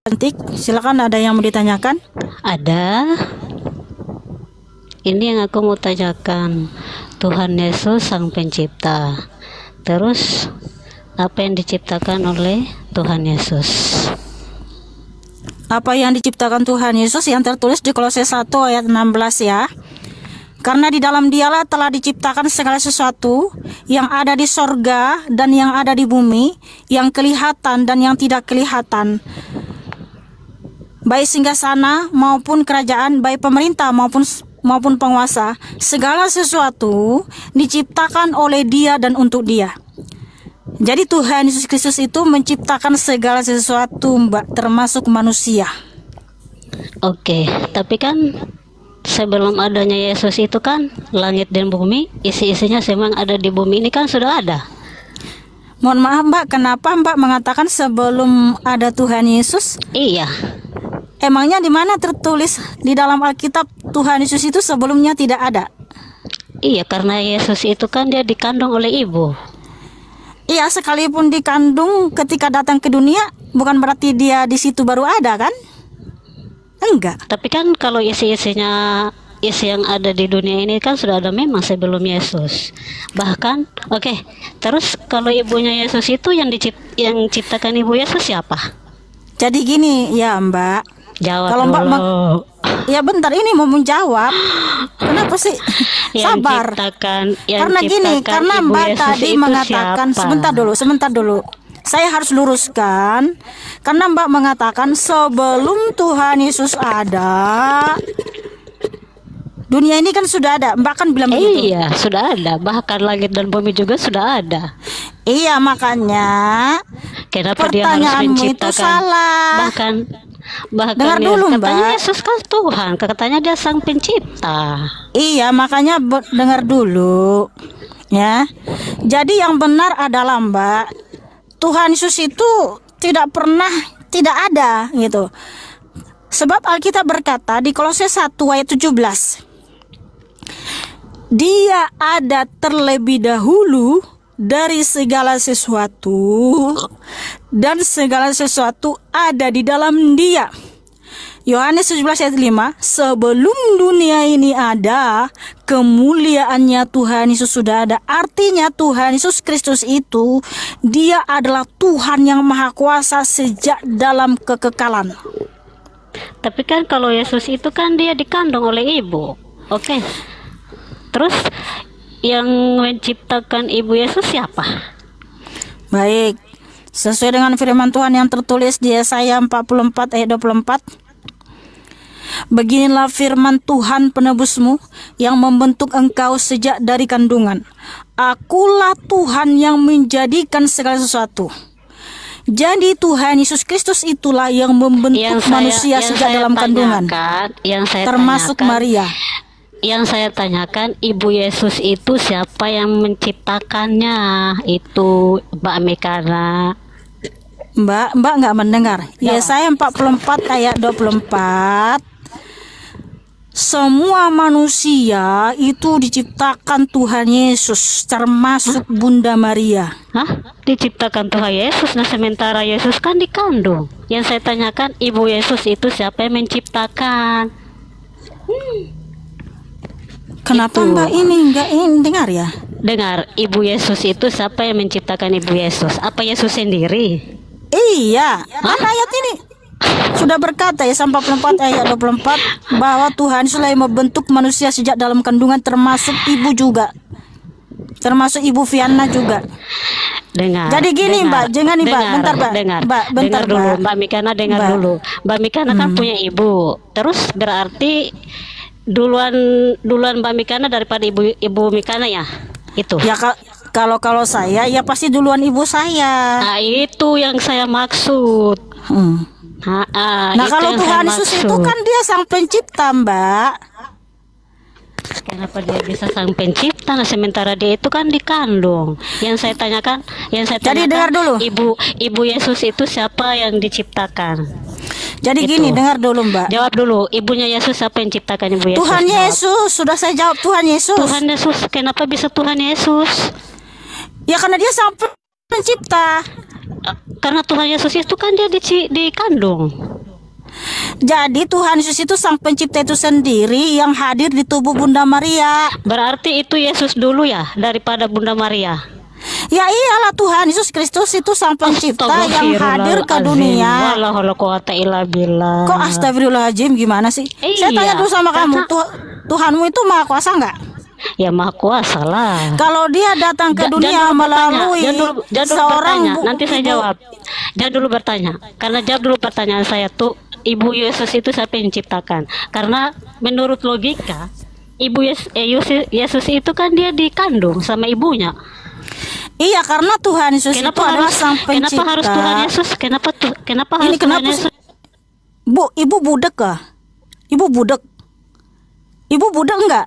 Cantik, silakan, ada yang mau ditanyakan? Ada. Ini yang aku mau tanyakan. Tuhan Yesus Sang Pencipta. Terus apa yang diciptakan oleh Tuhan Yesus? Apa yang diciptakan Tuhan Yesus yang tertulis di Kolose 1 ayat 16 ya. Karena di dalam Dialah telah diciptakan segala sesuatu yang ada di sorga dan yang ada di bumi, yang kelihatan dan yang tidak kelihatan, baik singgasana maupun kerajaan, baik pemerintah maupun penguasa. Segala sesuatu diciptakan oleh Dia dan untuk Dia. Jadi Tuhan Yesus Kristus itu menciptakan segala sesuatu, Mbak, termasuk manusia. Oke, tapi kan sebelum adanya Yesus itu kan langit dan bumi, isi-isinya memang ada di bumi ini kan sudah ada. Mohon maaf Mbak, kenapa Mbak mengatakan sebelum ada Tuhan Yesus? Iya. Emangnya di mana tertulis di dalam Alkitab Tuhan Yesus itu sebelumnya tidak ada? Iya, karena Yesus itu kan dia dikandung oleh ibu. Iya, sekalipun dikandung ketika datang ke dunia, bukan berarti dia di situ baru ada kan? Enggak. Tapi kan kalau isi yang ada di dunia ini kan sudah ada memang sebelum Yesus. Bahkan, oke, terus kalau ibunya Yesus itu yang ciptakan ibu Yesus siapa? Jadi gini ya Mbak. Jawab kalau Mbak dulu. Ya bentar, ini mau menjawab. Kenapa sih? Sabar. Karena gini, karena Mbak tadi mengatakan siapa? Sebentar dulu. Saya harus luruskan. Karena Mbak mengatakan sebelum Tuhan Yesus ada, dunia ini kan sudah ada. Mbak kan bilang begitu. Iya, sudah ada. Bahkan langit dan bumi juga sudah ada. Iya, makanya kenapa dia harus menciptakan? Itu salah. Bahkan dengar dulu katanya Mbak. Yesus kan Tuhan, katanya dia Sang Pencipta. Iya, makanya dengar dulu ya. Jadi yang benar adalah Mbak, Tuhan Yesus itu tidak pernah tidak ada gitu. Sebab Alkitab berkata di Kolose 1 ayat 17, Dia ada terlebih dahulu dari segala sesuatu, dan segala sesuatu ada di dalam Dia. Yohanes 17 ayat 5, sebelum dunia ini ada, kemuliaannya Tuhan Yesus sudah ada. Artinya Tuhan Yesus Kristus itu, Dia adalah Tuhan yang Maha Kuasa sejak dalam kekekalan. Tapi kan kalau Yesus itu kan dia dikandung oleh ibu. Oke. Terus yang menciptakan ibu Yesus siapa? Baik, sesuai dengan firman Tuhan yang tertulis di Yesaya 44 ayat 24. Beginilah firman Tuhan penebusmu yang membentuk engkau sejak dari kandungan. Akulah Tuhan yang menjadikan segala sesuatu. Jadi Tuhan Yesus Kristus itulah yang membentuk manusia sejak dalam kandungan, termasuk Maria. Yang saya tanyakan, ibu Yesus itu siapa yang menciptakannya? Itu Mbak Mekana. Mbak nggak mendengar. Yesaya 44 ayat 24. Semua manusia itu diciptakan Tuhan Yesus, termasuk Bunda Maria. Hah? Diciptakan Tuhan Yesus, nah sementara Yesus kan dikandung. Yang saya tanyakan, ibu Yesus itu siapa yang menciptakan? Kenapa itu. Mbak ini nggak dengar ya? Dengar, ibu Yesus itu siapa yang menciptakan ibu Yesus? Apa Yesus sendiri? Iya, kan ayat ini sudah berkata ya, 44 ayat 24, bahwa Tuhan selain membentuk manusia sejak dalam kandungan, termasuk ibu juga, termasuk ibu Viana juga. Dengar. Jadi gini Mbak, jangan nih Mbak, bentar Mbak. Dengar dulu, Mbak Mikana dengar dulu. Mbak Mikana kan punya ibu. Terus berarti duluan Mbak Mikana daripada ibu Mikana ya? Itu. Ya kalau saya ya pasti duluan ibu saya. Nah, itu yang saya maksud. Nah kalau Tuhan Yesus itu kan Dia Sang Pencipta Mbak. Kenapa dia bisa Sang Pencipta? Nah, sementara dia itu kan dikandung. Yang saya tanyakan, jadi dengar dulu. Ibu Yesus itu siapa yang diciptakan? Jadi gini, dengar dulu Mbak. Jawab dulu, ibunya Yesus siapa yang ciptakan ibu Yesus? Tuhan Yesus, sudah saya jawab, Tuhan Yesus. Tuhan Yesus, kenapa bisa Tuhan Yesus? Ya karena Dia Sang Pencipta. Karena Tuhan Yesus itu kan dia dikandung. Jadi Tuhan Yesus itu sang pencipta itu sendiri yang hadir di tubuh Bunda Maria. Berarti itu Yesus dulu ya daripada Bunda Maria. Ya iyalah, Tuhan Yesus Kristus itu sang pencipta yang hadir ke dunia. Kok astagfirullahaladzim, gimana sih? Saya tanya dulu sama kamu, Tuhanmu itu maha kuasa nggak? Ya maha kuasa lah. Kalau dia datang ke dunia melalui seorang nanti saya jawab. Jangan dulu bertanya, karena jawab dulu pertanyaan saya tuh. Ibu Yesus itu siapa yang menciptakan? Karena menurut logika, Ibu Yesus itu kan dia dikandung sama ibunya. Iya, karena Tuhan Yesus itu adalah sang pencipta. Kenapa harus Tuhan Yesus? Kenapa harus Tuhan Yesus? Bu, ibu budek kah? Ibu budek? Ibu budek enggak?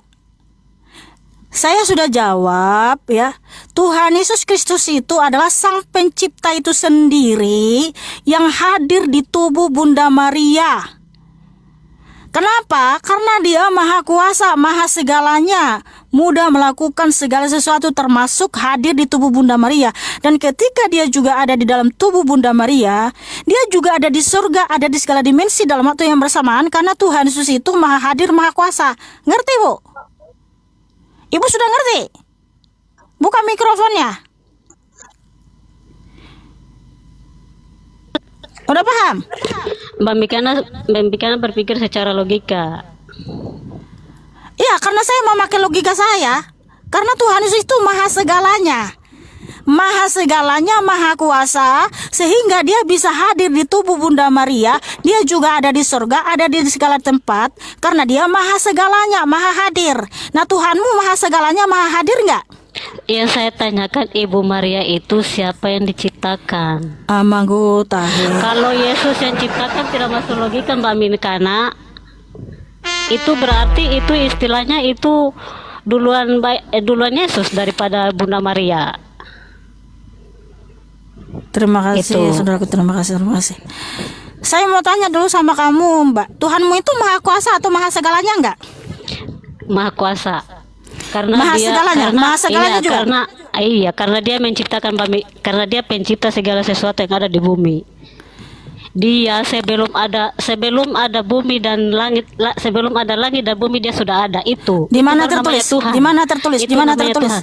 Saya sudah jawab ya. Tuhan Yesus Kristus itu adalah sang pencipta itu sendiri yang hadir di tubuh Bunda Maria. Kenapa? Karena dia maha kuasa, maha segalanya, mudah melakukan segala sesuatu termasuk hadir di tubuh Bunda Maria. Dan ketika dia juga ada di dalam tubuh Bunda Maria, dia juga ada di surga, ada di segala dimensi dalam waktu yang bersamaan, karena Tuhan Yesus itu maha hadir, maha kuasa. Ngerti, Bu? Ibu sudah ngerti? Buka mikrofonnya. Udah paham? Mbak Mikana berpikir secara logika. Iya, karena saya memakai logika saya. Karena Tuhan Yesus itu maha segalanya. Maha segalanya, maha kuasa, sehingga dia bisa hadir di tubuh Bunda Maria. Dia juga ada di surga, ada di segala tempat, karena dia maha segalanya, maha hadir. Nah, Tuhanmu maha segalanya, maha hadir nggak? Yang saya tanyakan, Ibu Maria itu siapa yang diciptakan? Amangku tahu. Kalau Yesus yang ciptakan tidak masuk logika, Mbak Minkana. Itu berarti itu istilahnya itu duluan Yesus daripada Bunda Maria. Terima kasih, saudaraku, terima kasih. Saya mau tanya dulu sama kamu, Mbak. Tuhanmu itu maha kuasa atau maha segalanya enggak? Maha kuasa. Karena maha dia segalanya, maha segalanya juga. Karena dia menciptakan karena dia pencipta segala sesuatu yang ada di bumi. Dia sebelum ada bumi dan langit, sebelum ada langit dan bumi dia sudah ada. Itu. Di mana tertulis? Di mana tertulis? Di mana tertulis?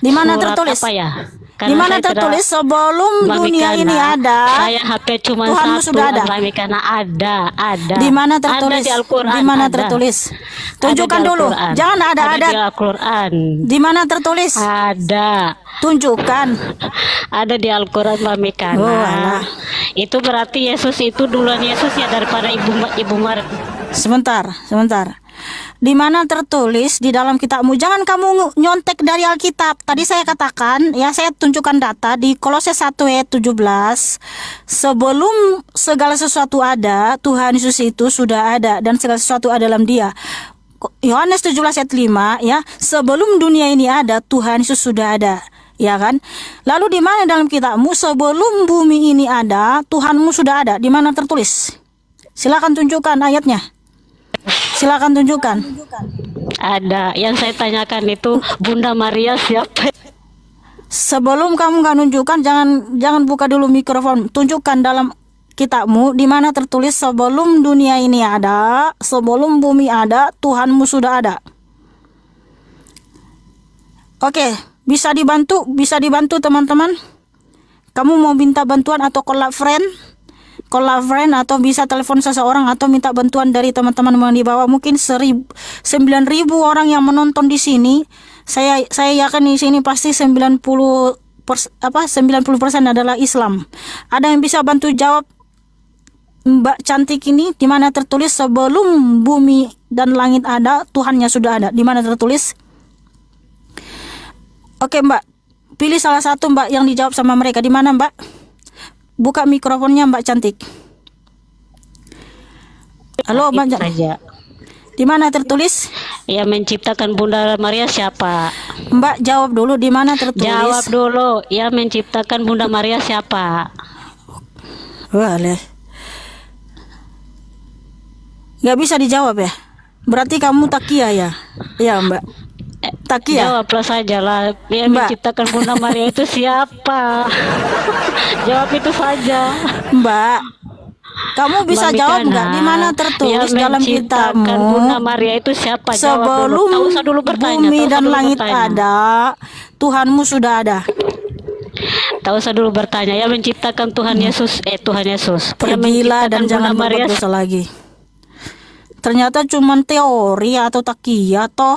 Di mana tertulis? Apa ya? Di mana tertulis sebelum dunia ini ada? Saya HP cuma Tuhanmu satu. sudah ada. Karena ada. Di mana tertulis? Ada di Al-Quran. Di mana tertulis? Tunjukkan dulu. Jangan ada di Al-Quran. Di mana tertulis? Ada. Tunjukkan. Ada di Al-Quran, Mbak Mikana. Oh, itu berarti Yesus itu duluan Yesus ya daripada Ibu Maria. Sebentar. Di mana tertulis di dalam kitabmu? Jangan kamu nyontek dari Alkitab. Tadi saya katakan, ya, saya tunjukkan data di Kolose 1 ayat 17. Sebelum segala sesuatu ada, Tuhan Yesus itu sudah ada dan segala sesuatu ada dalam Dia. Yohanes 17 ayat 5, ya. Sebelum dunia ini ada, Tuhan Yesus sudah ada. Ya kan? Lalu di mana dalam kitabmu? Sebelum bumi ini ada, Tuhanmu sudah ada. Di mana tertulis? Silakan tunjukkan ayatnya. Silakan tunjukkan. Ada. Yang saya tanyakan itu Bunda Maria siapa? Sebelum kamu nggak nunjukkan, jangan buka dulu mikrofon. Tunjukkan dalam kitabmu di mana tertulis sebelum dunia ini ada, sebelum bumi ada, Tuhanmu sudah ada. Oke, bisa dibantu teman-teman. Kamu mau minta bantuan atau collab friend atau bisa telepon seseorang atau minta bantuan dari teman-teman yang di bawah. Mungkin 9.000 orang yang menonton di sini. Saya yakin di sini pasti 90% adalah Islam. Ada yang bisa bantu jawab Mbak cantik ini? Di mana tertulis sebelum bumi dan langit ada, Tuhannya sudah ada? Di mana tertulis? Oke, Mbak, pilih salah satu, Mbak, yang dijawab sama mereka. Di mana, Mbak? Buka mikrofonnya, Mbak cantik. Halo, Mbak cantik. Di mana tertulis? Yang menciptakan Bunda Maria siapa? Mbak jawab dulu, di mana tertulis? Jawab dulu. Yang menciptakan Bunda Maria siapa? Boleh. Gak bisa dijawab ya? Berarti kamu takia ya? Iya, Mbak. Takia. Jawablah saja lah. Yang menciptakan Bunda Maria itu siapa? Jawab itu saja. Mbak, kamu bisa Mbak jawab Mikana, nggak di mana tertulis yang dalam menciptakan kitabmu? Bunda Maria itu siapa? Jawab dulu. Sebelum Tak usah dulu bertanya. bumi tak usah dan dulu langit bertanya. ada, Tuhanmu sudah ada. Tak usah dulu bertanya. Yang menciptakan Tuhan Yesus. Tuhan Yesus. Yang Pergilah dan menciptakan jangan Bunda Maria. berbuat dosa lagi. Ternyata cuma teori atau takia toh.